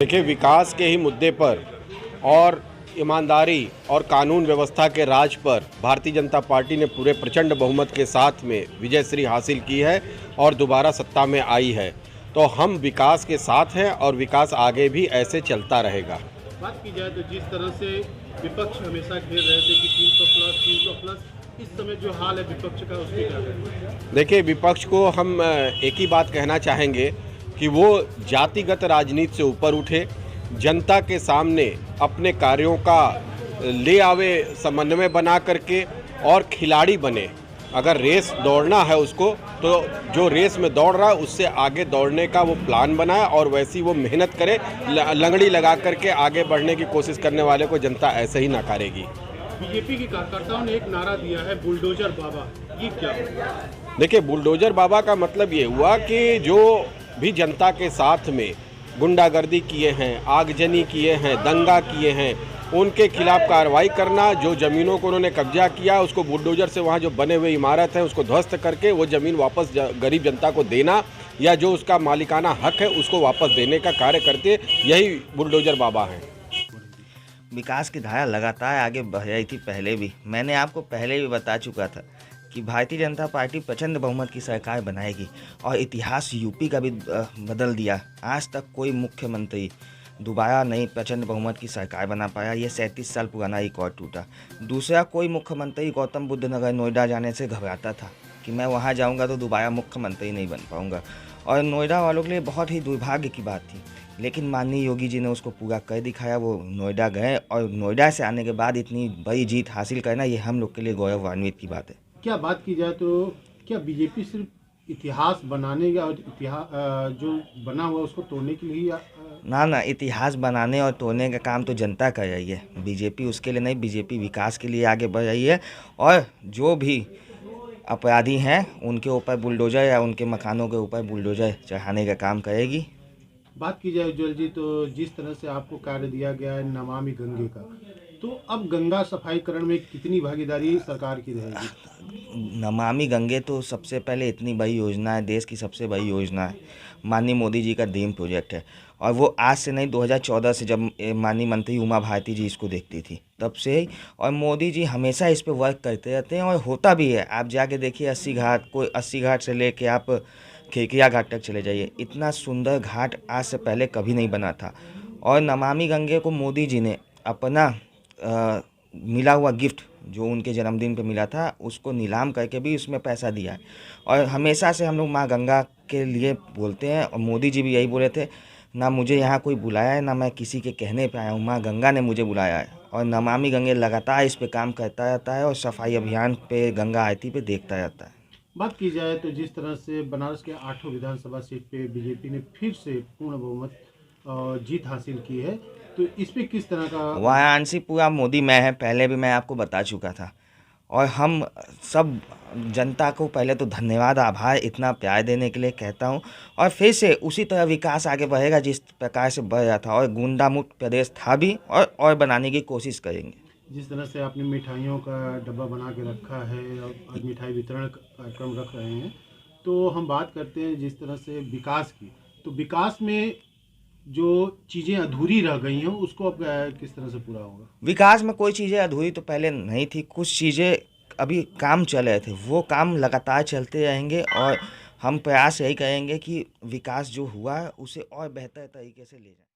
देखिए, विकास के ही मुद्दे पर और ईमानदारी और कानून व्यवस्था के राज पर भारतीय जनता पार्टी ने पूरे प्रचंड बहुमत के साथ में विजयश्री हासिल की है और दोबारा सत्ता में आई है। तो हम विकास के साथ हैं और विकास आगे भी ऐसे चलता रहेगा। बात की जाए तो जिस तरह से विपक्ष हमेशा घेर रहे थे कि 300 प्लस, इस समय जो हाल है विपक्ष का, उसके क्या कहें? देखिए, विपक्ष को हम एक ही बात कहना चाहेंगे कि वो जातिगत राजनीति से ऊपर उठे, जनता के सामने अपने कार्यों का ले आवे, समन्वय बना करके और खिलाड़ी बने। अगर रेस दौड़ना है उसको, तो जो रेस में दौड़ रहा है उससे आगे दौड़ने का वो प्लान बनाए और वैसी वो मेहनत करे। लंगड़ी लगा करके आगे बढ़ने की कोशिश करने वाले को जनता ऐसे ही नकारेगी। बीजेपी के कार्यकर्ताओं ने एक नारा दिया है, बुलडोजर बाबा, ये क्या? देखिए, बुलडोजर बाबा का मतलब ये हुआ कि जो भी जनता के साथ में गुंडागर्दी किए हैं, आगजनी किए हैं, दंगा किए हैं, उनके खिलाफ कार्रवाई करना। जो ज़मीनों को उन्होंने कब्जा किया, उसको बुलडोजर से वहाँ जो बने हुए इमारत हैं उसको ध्वस्त करके वो ज़मीन वापस गरीब जनता को देना, या जो उसका मालिकाना हक है उसको वापस देने का कार्य करते, यही बुलडोजर बाबा हैं। विकास की धारा लगातार आगे बढ़ रही थी। पहले भी मैंने आपको पहले भी बता चुका था कि भारतीय जनता पार्टी प्रचंड बहुमत की सरकार बनाएगी, और इतिहास यूपी का भी बदल दिया। आज तक कोई मुख्यमंत्री दोबारा नहीं प्रचंड बहुमत की सरकार बना पाया। ये 37 साल पुराना रिकॉर्ड टूटा। दूसरा, कोई मुख्यमंत्री गौतम बुद्ध नगर नोएडा जाने से घबराता था कि मैं वहाँ जाऊँगा तो दोबारा मुख्यमंत्री नहीं बन पाऊँगा, और नोएडा वालों के लिए बहुत ही दुर्भाग्य की बात थी। लेकिन माननीय योगी जी ने उसको पूरा कर दिखाया। वो नोएडा गए और नोएडा से आने के बाद इतनी बड़ी जीत हासिल करना, ये हम लोग के लिए गौरवान्वित की बात है। क्या बात की जाए तो क्या बीजेपी सिर्फ इतिहास बनाने या इतिहास जो बना हुआ उसको तोड़ने के लिए ना, इतिहास बनाने और तोड़ने का काम तो जनता कर रही है। बीजेपी उसके लिए नहीं, बीजेपी विकास के लिए आगे बढ़ रही है, और जो भी अपराधी हैं उनके ऊपर बुलडोजर या उनके मकानों के ऊपर बुलडोजर चढ़ाने का काम करेगी। बात की जाए उज्ज्वल जी, तो जिस तरह से आपको कार्य दिया गया है नमामि गंगे का, तो अब गंगा सफाईकरण में कितनी भागीदारी सरकार की रहेगी? नमामि गंगे तो सबसे पहले इतनी बड़ी योजना है, देश की सबसे बड़ी योजना है, माननीय मोदी जी का ड्रीम प्रोजेक्ट है। और वो आज से नहीं, 2014 से जब माननीय मंत्री उमा भारती जी इसको देखती थी तब से ही, और मोदी जी हमेशा इस पे वर्क करते रहते हैं और होता भी है। आप जाके देखिए 80 घाट, कोई 80 घाट से लेके आप खेकिया घाट तक चले जाइए, इतना सुंदर घाट आज से पहले कभी नहीं बना था। और नमामि गंगे को मोदी जी ने अपना मिला हुआ गिफ्ट जो उनके जन्मदिन पे मिला था उसको नीलाम करके भी उसमें पैसा दिया है। और हमेशा से हम लोग माँ गंगा के लिए बोलते हैं, और मोदी जी भी यही बोले थे, ना मुझे यहाँ कोई बुलाया है, ना मैं किसी के कहने पे आया हूँ, माँ गंगा ने मुझे बुलाया है। और नमामि गंगे लगातार इस पे काम करता रहता है और सफाई अभियान पे, गंगा आरती पे देखता रहता है। बात की जाए तो जिस तरह से बनारस के 8 विधानसभा सीट पे बीजेपी ने फिर से पूर्ण बहुमत जीत हासिल की है, तो इस पे किस तरह का? वाराणसी पूरा मोदी में है, पहले भी मैं आपको बता चुका था। और हम सब जनता को पहले तो धन्यवाद, आभार इतना प्यार देने के लिए कहता हूं। और फिर से उसी तरह विकास आगे बढ़ेगा जिस प्रकार से बढ़ रहा था, और गुंडा मुक्त प्रदेश था भी, और बनाने की कोशिश करेंगे। जिस तरह से आपने मिठाइयों का डब्बा बना के रखा है और आज मिठाई वितरण कार्यक्रम रख रहे हैं, तो हम बात करते हैं जिस तरह से विकास की, तो विकास में जो चीज़ें अधूरी रह गई हैं उसको अब किस तरह से पूरा होगा? विकास में कोई चीज़ें अधूरी तो पहले नहीं थी, कुछ चीज़ें अभी काम चल रहे थे, वो काम लगातार चलते रहेंगे, और हम प्रयास यही करेंगे कि विकास जो हुआ है उसे और बेहतर तरीके से ले जाएं।